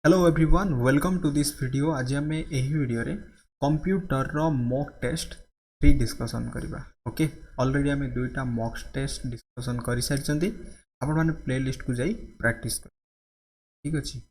Hello everyone welcome to this video. आज आम यही वीडियो रे कंप्यूटर रो मॉक टेस्ट 3 डिस्कशन करबा। ओके, ऑलरेडी आम दुईटा मॉक टेस्ट डिस्कशन कर सारी आपण माने प्लेलिस्ट को जाई प्रैक्टिस कर। ठीक अछि,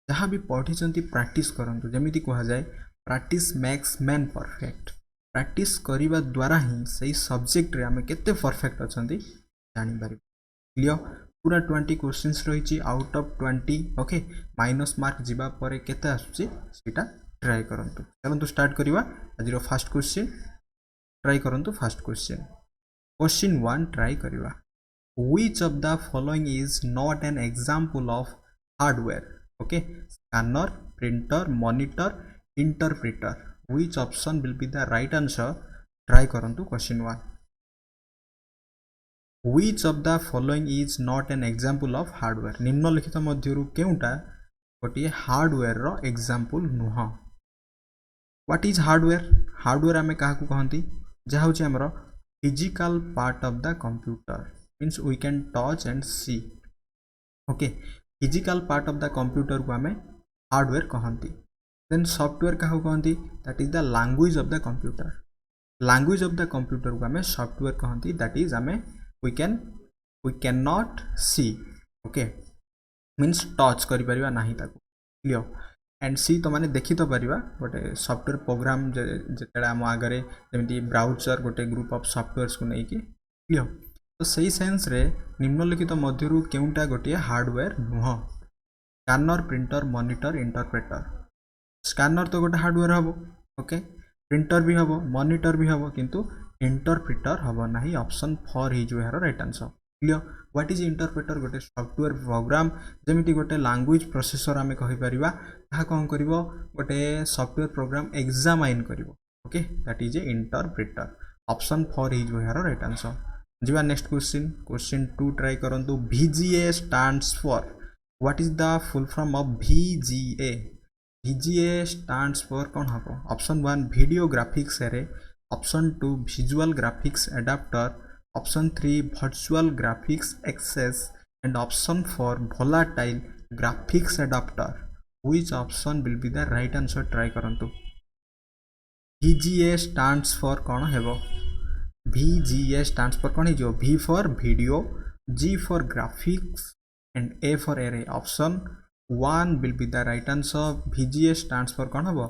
जहाँ भी पढ़ी प्रैक्टिस करंतु। जेमिति कहा जाए practice makes man perfect. Practice करिबा द्वारा ही सही सब्जेक्ट रे आम केते परफेक्ट अछंती जानि पारि। क्लियर? पूरा 20 क्वेश्चंस रही out of 20। Okay, minus mark जीवा परे केते आसुची सेटा ट्राई करंतु। चलंतु स्टार्ट करिवा। आज फर्स्ट क्वेश्चन ट्राई करंतु। फर्स्ट क्वेश्चन क्वेश्चन 1 ट्राई करिवा। Which of the following is not an example of hardware? Okay, scanner, printer, monitor, interpreter. Which option will be the right answer? Try करंतु question 1। Which of the following is not an example of hardware? निम्नलिखित मध्यरु केउटा गोटे hardware रो example नुह। What is hardware? Hardware आमे काहाकू कहंती जहा होची हमरो physical part of the computer, means we can touch and see. Okay, physical part of the computer को आमे हार्डवेयर कहंती। देन सॉफ्टवेयर काहाकू कहंती? That is the language of the computer. Language of the computer को आमे software कहंती। That is आमे we cannot see, okay, means touch करि परिबा नाही ताको। क्लियर? एंड सी तो माने देखि तो परिबा गोटे सॉफ्टवेयर प्रोग्राम जेतेडा हम आगरे जेमिति ब्राउजर गोटे ग्रुप ऑफ सॉफ्टवेयर्स को नै कि। क्लियर? तो सही सेंस रे निम्नलिखित मध्यरु केउटा गोटे हार्डवेयर नुह। Scanner, printer, monitor, interpreter. Scanner तो गोटे हार्डवेयर हबो। ओके, प्रिंटर भी हबो, मॉनिटर भी हबो, किंतु इंटरप्रेटर हम ना। ऑप्शन 4 ही जो है right answer. Clear? What is interpreter? गोटे सॉफ्टवेयर प्रोग्राम जेमिति गोटे लैंग्वेज प्रोसेसर आमे कहि परिबा ता कोन करिवो गोटे सॉफ्टवेयर प्रोग्राम एग्जामाइन करिवो। Okay, that is a interpreter. Option 4 ही जो है राइट आंसर। जीवा नेक्स्ट क्वेश्चन। क्वेश्चन 2 ट्राई करंतु। VGA stands for, what is the full form of VGA? VGA stands for कोन हबो? Option 1 video graphics array, option 2 visual graphics adapter, option 3 virtual graphics access, and option 4 volatile graphics adapter. Which option will be the right answer? Try करंतु। VGA stands for कौन हेबो? VGA stands for कौन है जो? V for video, G for graphics, and A for array. Option 1 will be the right answer. VGA stands for कौन हेबो?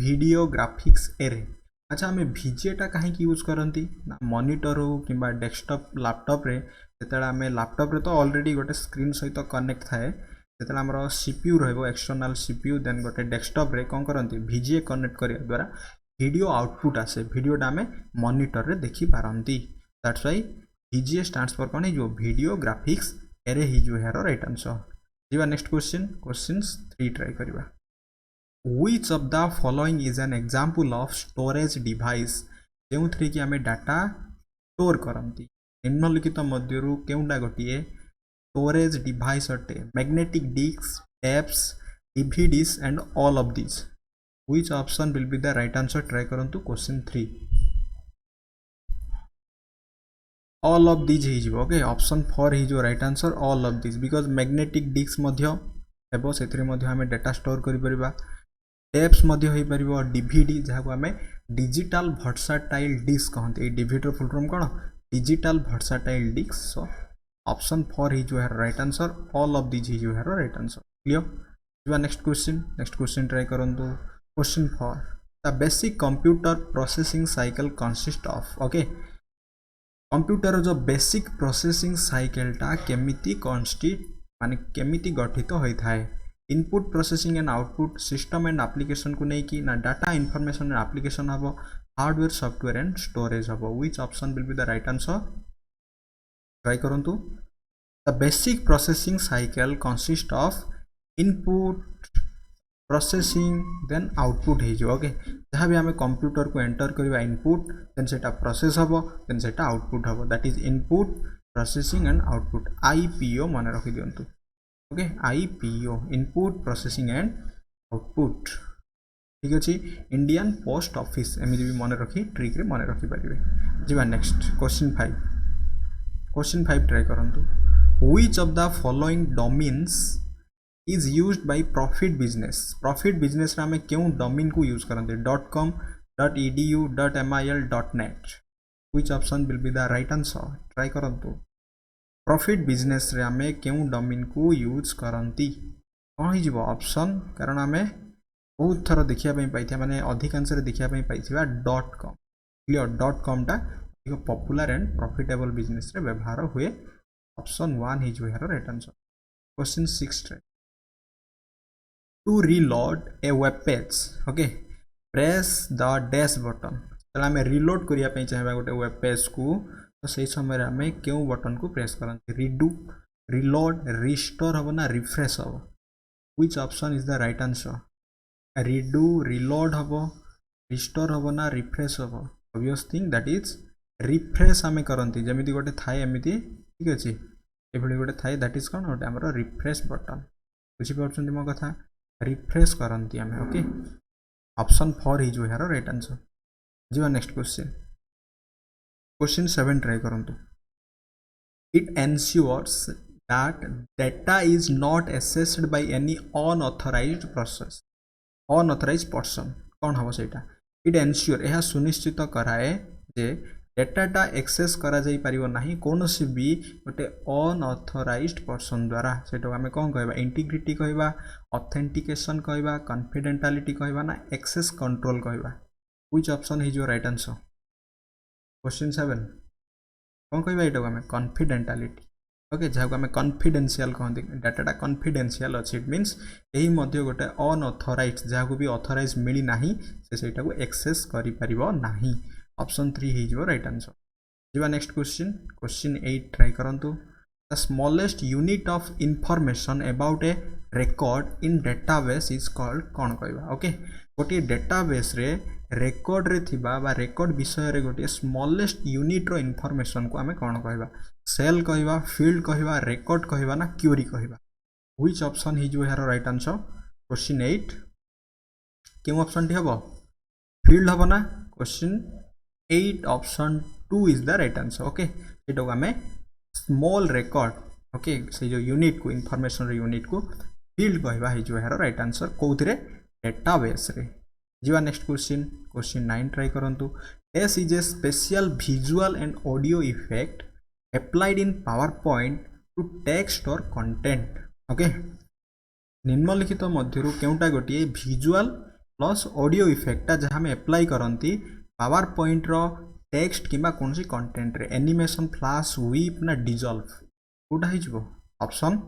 video graphics array। अच्छा, आम VGA कहीं यूज करती ना मॉनिटर हो कि डेस्कटॉप लैपटॉप रे। जेतेला आम लैपटॉप रे तो ऑलरेडी गोटे स्क्रीन सहित कनेक्ट थाए। जेतेला हमर CPU रहबो, एक्सटर्नल CPU, देन गोटे डेस्कटॉप रे कोन करंती VGA कनेक्ट करिया द्वारा वीडियो आउटपुट आसे। वीडियोटा आम मॉनिटर रे देखि पारंती। That's why VGA stands for कोन जो? वीडियो ग्राफिक्स एरे ही जो है राइट आंसर। जीवा नेक्स्ट क्वेश्चन। क्वेश्चन 3 ट्राई करिवा। Which of the following is an example of storage device? जो कि आम डाटा स्टोर करती। निम्नलिखित मध्यरु केउटा गोटे स्टोरेज डिवाइस अटे? Magnetic disk, tapes, DVDs and all of this. Which option will be the right answer? Try करंतु। क्वेश्चन 3 ऑल ऑफ दिस ही जिवो। ओके, ऑप्शन 4 ही जो right answer all of this, because magnetic disk मध्य हेबो, सेथरे मध्य आम डाटा स्टोर करि परिबा। टेप्स मध्य होई परिबो, DVD जहाँ को आम डिजिटल वर्साटाइल डिस्क कहते। DVD फुल फॉर्म कौन? Digital versatile disk. So option 4 ही जो है right answer. All of this ही जो है right answer. Clear? Next question. Next question try करंतु। Question 4 the basic computer processing cycle consist of. Okay, computer जो basic processing साइकिलटा केमिति कन्स्टिट माने केमिति गठित होता है? Input processing and output, system and application को नहीं कि ना डाटा इनफॉरमेशन एंड एप्लिकेशन हम, हार्डवेयर सॉफ्टवेयर एंड स्टोरेज हम। Which option will be the right answer? Try करंतु। The basic processing cycle consist of input processing then output है जो। Okay, जहाँ भी आम कंप्यूटर को एंटर करवा इनपुट, देन सेटा प्रोसेस हम, देन सेटा आउटपुट हम। That is input processing and output. IPO मन रखी दिंतु। Okay, IPO input processing and output. ठीक अच्छे। इंडियन पोस्ट ऑफिस एमती भी मन रखी ट्रिक रे मन रखी पारे। जी नेक्स्ट क्वेश्चन 5। क्वेश्चन 5 ट्राई करंतु। Which of the following domains is used by profit business रे आमे क्यों डोमेन को यूज करते .com .edu .mil .net which option will be the right answer try करंतु प्रॉफिट बिजनेस रे आमे क्यों डोमेन को यूज करंती कौन ही जीवो ऑप्शन कारण आमे बहुत थर देखिया पई पाइथिया माने अधिकांश रे देखिया पई पाइथिबा .com क्लियर .com टा एक पॉपुलर एंड प्रॉफिटेबल बिजनेस रे व्यवहार हुए ऑप्शन 1 ही जो है right answer question 6 to reload a web page okay press the dash button चला हमें रीलोड करिया पई चाहबा गोटे वेब पेज को तो सही समय रे हमें केउ बटन को प्रेस करंती रीडू रीलोड रिस्टोर हबो ना रिफ्रेश हबो which option is the right answer redo reload हबो रिस्टोर हबो ना रिफ्रेश हबो obvious thing that is refresh हमें करंती जेमिति गोटे थाए एमिति ठीक अछि एभली गोटे थाए दैट इज कोन गोटे हमरो रिफ्रेश बटन बुझि परछन मो कथा रिफ्रेश करंती हमें ओके ऑप्शन 4 ही जो है राइट आंसर जीवा नेक्स्ट क्वेश्चन 7 ट्राई करंतु it ensures that data is not accessed by any unauthorized person कौन हम सेटा इट एन्श्योर यह सुनिश्चित कराए जे डेटाटा एक्सेस करा जाई परिबो नाही कोनोसी भी गोटे अनऑथराइज्ड पर्सन द्वारा सेटा हमें कौन कहबा इंटीग्रिटी कहबा ऑथेंटिकेशन कहबा कॉन्फिडेंशियलिटी कहबा ना एक्सेस कंट्रोल कहबा which option is your right answer question 7 कौन कहबा एटा हमें कॉन्फिडेंशियलिटी ओके जहाँ को हमें कॉन्फिडेंशियल कहते डाटाटा कॉन्फिडेंशियल अच्छी इट मीन्स यही मध्य गोटे अनऑथराइज्ड जहाँ को भी ऑथराइज मिली नाही से सेटा को एक्सेस करि परिबो नाही ऑप्शन 3 ही जो राइट आंसर जीवा नेक्स्ट क्वेश्चन 8 ट्राई करंतु the smallest unit of information about A record in database is called कौन कहबा ओके गोटे डेटाबेस रे रेकॉर्ड रे थिबा बा रेकॉर्ड विषय रे गोटे स्मॉलेस्ट यूनिट रो इंफॉर्मेशन को हमें कौन कहबा सेल कहबा फील्ड कहबा रेकॉर्ड कहबा ना क्वेरी कहबा व्हिच ऑप्शन ही जो है राइट आंसर क्वेश्चन 8 क्यों ऑप्शन टी हबो फील्ड हबो ना question 8 option 2 is the right answer okay एटा को हमें स्मॉल रेकॉर्ड ओके से जो यूनिट को इंफॉर्मेशन रे यूनिट को फील्ड कहबा ही जो है राइट आंसर कोउथरे डेटाबेस रे जीवा नेक्स्ट क्वेश्चन 9 ट्राई करंतु S is a special visual and audio effect applied in PowerPoint to text or content okay निम्नलिखित मध्यरु केउटा गोटे विजुअल प्लस ऑडियो इफेक्ट जहाँ हम अप्लाई करंती PowerPoint रो टेक्स्ट किबा कोनसी कंटेंट रे एनिमेशन फ्लैश व्हिप ना डिसॉल्व कोटा hi जबो ऑप्शन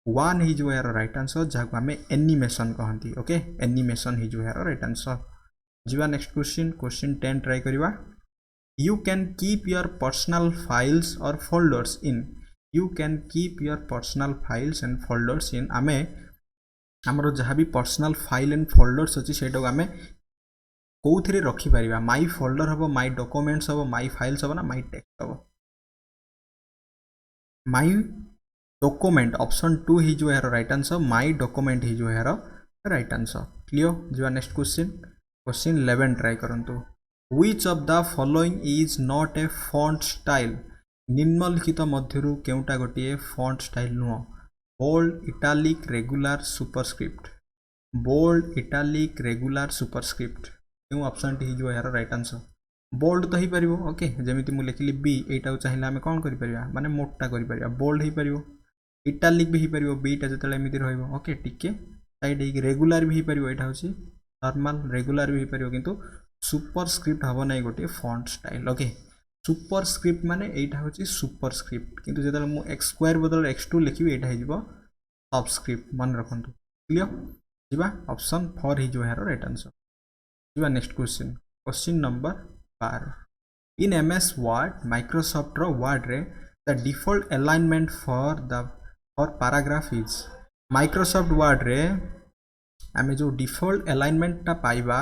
1 hi जो यार राइट आंसर जहाँ को हमें एनिमेशन कहंती ओके एनिमेशन hi जो यार राइट आंसर जीवा नेक्स्ट क्वेश्चन 10 ट्राई करिवा You can keep your personal files or folders in. You can keep your personal files and folders in. आमे हमरो जहाँ भी पर्सनल फाइल एंड फोल्डर्स अच्छी सेटा को आमे कोउथरे रखी परिबा माई फोल्डर हबो माई डॉक्यूमेंट्स हबो माई फाइल्स हबो ना माई टेक्स्ट हबो माई डॉक्यूमेंट ऑप्शन 2 ही जो है राइट आंसर माई डॉक्यूमेंट ही जो है राइट आंसर क्लियर जीवा नेक्स्ट क्वेश्चन 11 ट्राई करंतु Which of the following is not a font style? निम्नलिखित मध्यरु केउटा गोटे फॉन्ट स्टाइल नुह bold italic regular superscript bold italic regular superscript क्यों ऑप्शन टी जो यार राइट आंसर बोल्ड तो ही परिबो ओके जेमिति मु लिखली बी एटा चाहिए आमे कोन करि परिबा माने मोटा करि परिबा बोल्ड ही परिबो इटालिक भी ही परिबो बीटा जतले एमिति रहइबो ओके टिके साइड ही रेगुलर भी ही परिबो एटा होची नॉर्मल रेगुलर भी ही परिबो किंतु सुपरस्क्रिप्ट हबो नै गोटे फॉन्ट स्टाइल ओके सुपरस्क्रिप्ट माने एटा होची सुपरस्क्रिप्ट किंतु जतले मु x स्क्वायर बदल x2 लिखिबे एटा हे जिवो सबस्क्रिप्ट मन रखंतु क्लियर जिबा ऑप्शन 4 ही जो है राइट आंसर जिबा next question number 12 in MS Word Microsoft रो वर्ड रे the default alignment for paragraph is Microsoft Word रे आमे जो डिफॉल्ट अलाइनमेंट ता पाइबा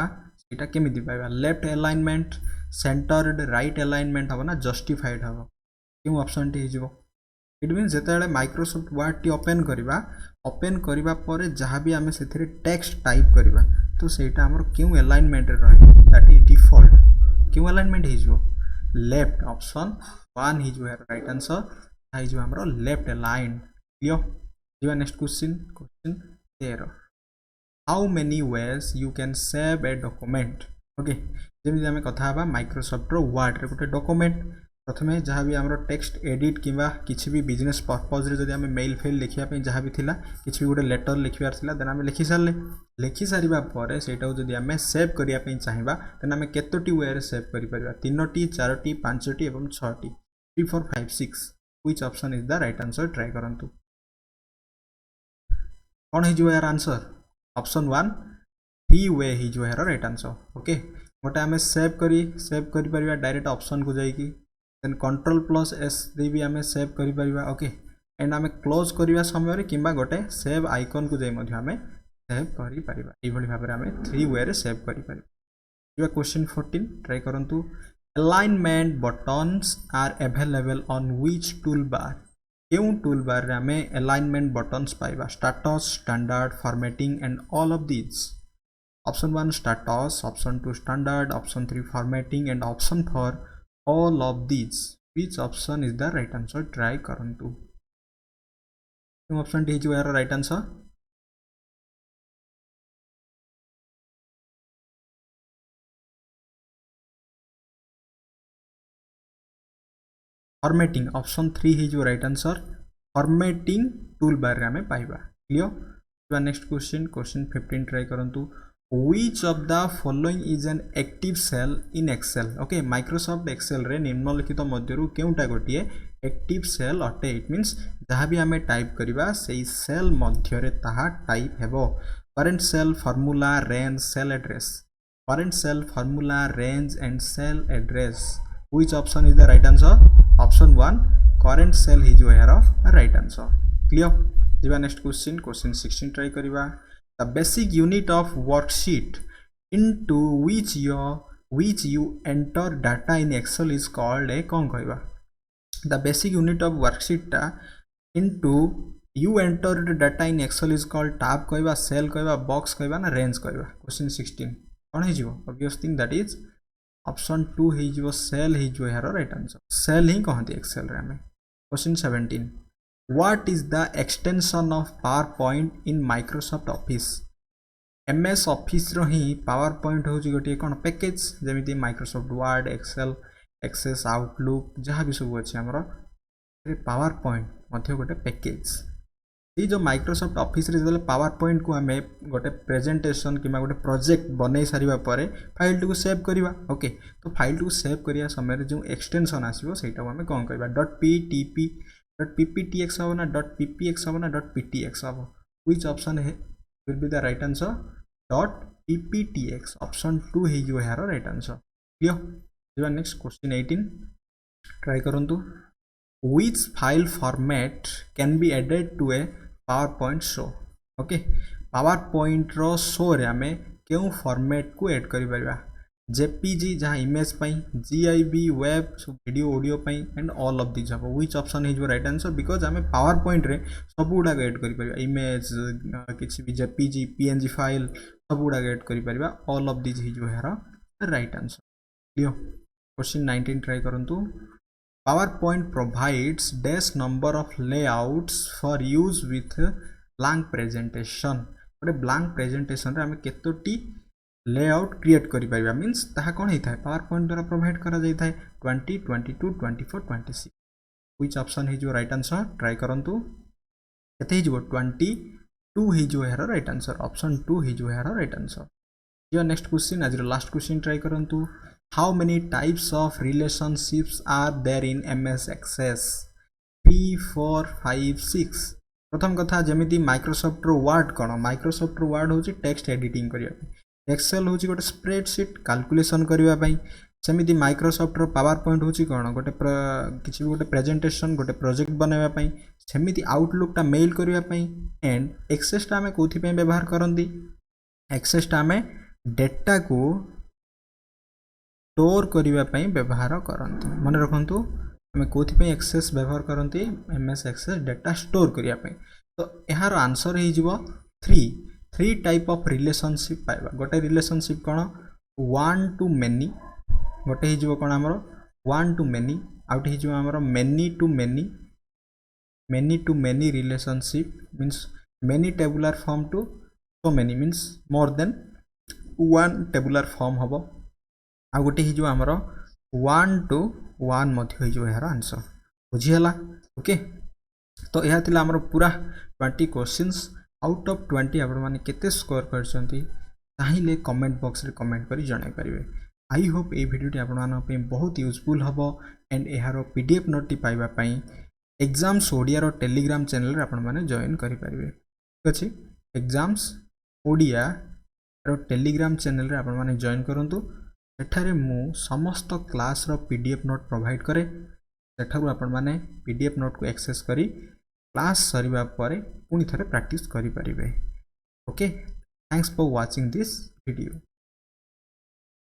एटा केमिति पाइबा left alignment centered right alignment हबो ना जस्टिफाइड हबो क्यों ऑप्शन टी हिजबो इट मींस जेतेले माइक्रोसॉफ्ट वर्ड टी ओपन करिबा परे जहां भी हमें सेथिरे टेक्स्ट टाइप करिबा तो सेटा हमर क्यों अलाइनमेंट रे रहे दैट इज डिफॉल्ट क्यों अलाइनमेंट हिजबो लेफ्ट ऑप्शन 1 हिजबो है राइट आंसर हिजबो हमर लेफ्ट अलाइन क्लियर ଯିବା next question 13 how many ways you can save a document okay जमी आम कथा माइक्रोसॉफ्ट वर्ड रे गोटे डॉक्यूमेंट प्रथम जहाँ भी आम टेक्स्ट एडिट किंवा किसी भी बिजनेस पर्पज रे जदि आम मेल फेल लिखापी जहाँ भी थिला किसी भी गोटे लेटर लिखार देन आम लिखि सारे लिखि सारा पर सेटा जदि आम सेव करने चाहिए देन आम केतोटी वे रे सेव कर 3टी 4टी 5टी और 6टी 3 4 5 6 which option is the right answer try करंतु कौन हो यार आंसर ऑप्शन 1 3 वे हो यार राइट आंसर ओके गोटे आम सेव कर परिबा डायरेक्ट ऑप्शन को जाइकी देन कंट्रोल प्लस एस दे भी आम सेव कर परिबा ओके एंड आम क्लोज करने समय किंबा गोटे सेव आइकन को जाई आम सेव कर परिबा एभली भाबरे आम 3 वे रे सेव कर परिबा क्वेश्चन 14 ट्राई करंतु alignment buttons are available on which tool bar क्यों टूल बार आम अलाइनमेंट बटन्स पाइबा status standard formatting and all of these option 1 status option 2 standard option 3 formatting and option 4 all of these which option is the right answer try करंतु option D जो right answer formatting option 3 ही जो right answer formatting tool bar रे हमें पाइबा clear next question 15 try करंतु Which of the following is an active cell in Excel? Okay, Microsoft Excel रे निम्नलिखित मध्यरु केउटा गोटिए एक्टिव सेल अटे इट मीन्स जहाँ भी आम टाइप करवा से सेल मध्य ताहा टाइप हेबो current cell formula range cell address current cell formula range and cell address which option is the right answer option 1 current cell ही जो यार राइट आंसर क्लियर जीवा नेक्स्ट क्वेश्चन 16 ट्राई करवा the basic unit of worksheet into which you enter data in Excel is called a कौन कहवा the basic unit of worksheet टा into you enter data in Excel is called tab कहवा cell कहवा box कहवा ना range कहवा question 16 कौन है obvious thing that is option 2 है cell है यार राइट आंसर cell ही कहते Excel रे हमें question 17 What is the extension of PowerPoint in Microsoft Office? MS Office row he PowerPoint होची गोटे कोन package जेमिति Microsoft Word, Excel, Access, Outlook जहाँ भी सब अच्छे हमरो PowerPoint मध्य गोटे पैकेज ये जो Microsoft Office रे जले PowerPoint को हमें गोटे प्रेजेंटेशन किमा गोटे प्रोजेक्ट बनै सारिबा परे फाइल को सेव करिवा ओके तो फाइल को सेव करिया समय जो एक्सटेंशन आसीबो सेटा हमें कोन कहबा .ptp .pptx हो ना .ppx हो ना .ptx हो which option है will be the right answer .pptx option 2 है जो है राइट आंसर क्लियर जीवा नेक्स्ट क्वेश्चन 18 ट्राई करंतु which file format can be added to a PowerPoint show okay PowerPoint रो शो रे हमें क्यों फॉर्मेट को ऐड करि परिबा JPG जहाँ इमेज पाई GIB वेब वीडियो ऑडियो पाई and all of this hmm which option is right answer because आम पावर पॉइंट रे सब गुड़ा ऐड कर परिबा इमेज किसी भी JPG PNG फाइल सब गुड़ा ऐड कर परिबा ऑल ऑफ दिस इज यार right answer clear question 19 try करंतु PowerPoint provides dash number of layouts for use with blank presentation गोटे ब्लैंक प्रेजेंटेशन रे हमें केतोटी लेआउट क्रिएट करि परिबा मींस ताहा कोन हेता है PowerPoint द्वारा प्रोवाइड करा जाइता है 20 22 24 26 व्हिच ऑप्शन है जो राइट आंसर ट्राई करंतु केते हिजो 22 है जो है राइट आंसर ऑप्शन 2 है जो है राइट आंसर यो नेक्स्ट क्वेश्चन आज लास्ट क्वेश्चन ट्राई करंतु how many types of relationships are there in MS Access 3 4 5 6 प्रथम कथा जमिति माइक्रोसॉफ्ट रो वर्ड कोन माइक्रोसॉफ्ट रो वर्ड होची टेक्स्ट एडिटिंग करिया एक्सेल होची गोटे स्प्रेडशीट कैलकुलेशन करबा पई सेमिति माइक्रोसॉफ्ट रो पावर पॉइंट होची कोन गोटे किछि भी गोटे प्रेजेंटेशन गोटे प्रोजेक्ट बनाबा पई सेमिति आउटलुक टा मेल करबा पई एंड एक्सेस टा हमें कोथि पई व्यवहार करंदी एक्सेस टा हमें डेटा को स्टोर करबा पई व्यवहार करंती मन रखंतु हमें कोथि पई एक्सेस व्यवहार करंती MS एक्सेस डेटा स्टोर करबा पई तो यार आंसर हे जिवो 3 टाइप ऑफ रिलेशनशिप पाइबा गोटे रिलेशनशिप कौन 1 to many गोटे हो कौन आमर 1 to many आउट हो आमर many to many many to many relationship means many tabular form to so many means more than one tabular form हबो आ गोटे ही जो हमरो 1 to 1 मध्य ही जो यार आंसर बुझी हला ओके तो यह थिला हमरो पूरा 20 क्वेश्चंस आउट ऑफ 20 आपण माने केते स्कोर करछंती ताहिले कमेंट बॉक्स रे कमेंट करी जणाई परिबे आई होप ए वीडियो आपण माने पे बहुत यूजफुल हबो एंड एहारो पीडीएफ नोट टी पाइबा पई एग्जाम्स ओडिया रो टेलीग्राम चैनल रे आपण माने जॉइन करि परिबे ठीक अछि एग्जाम्स ओडिया रो टेलीग्राम चैनल रे आपण माने जॉइन करंतु सेठारे मु समस्त क्लास रो पीडीएफ नोट प्रोवाइड करे सेठारु आपण माने पीडीएफ नोट को एक्सेस करी क्लास सरीबा परे पुनी थरे प्रैक्टिस करि परिबे okay thanks for watching this video.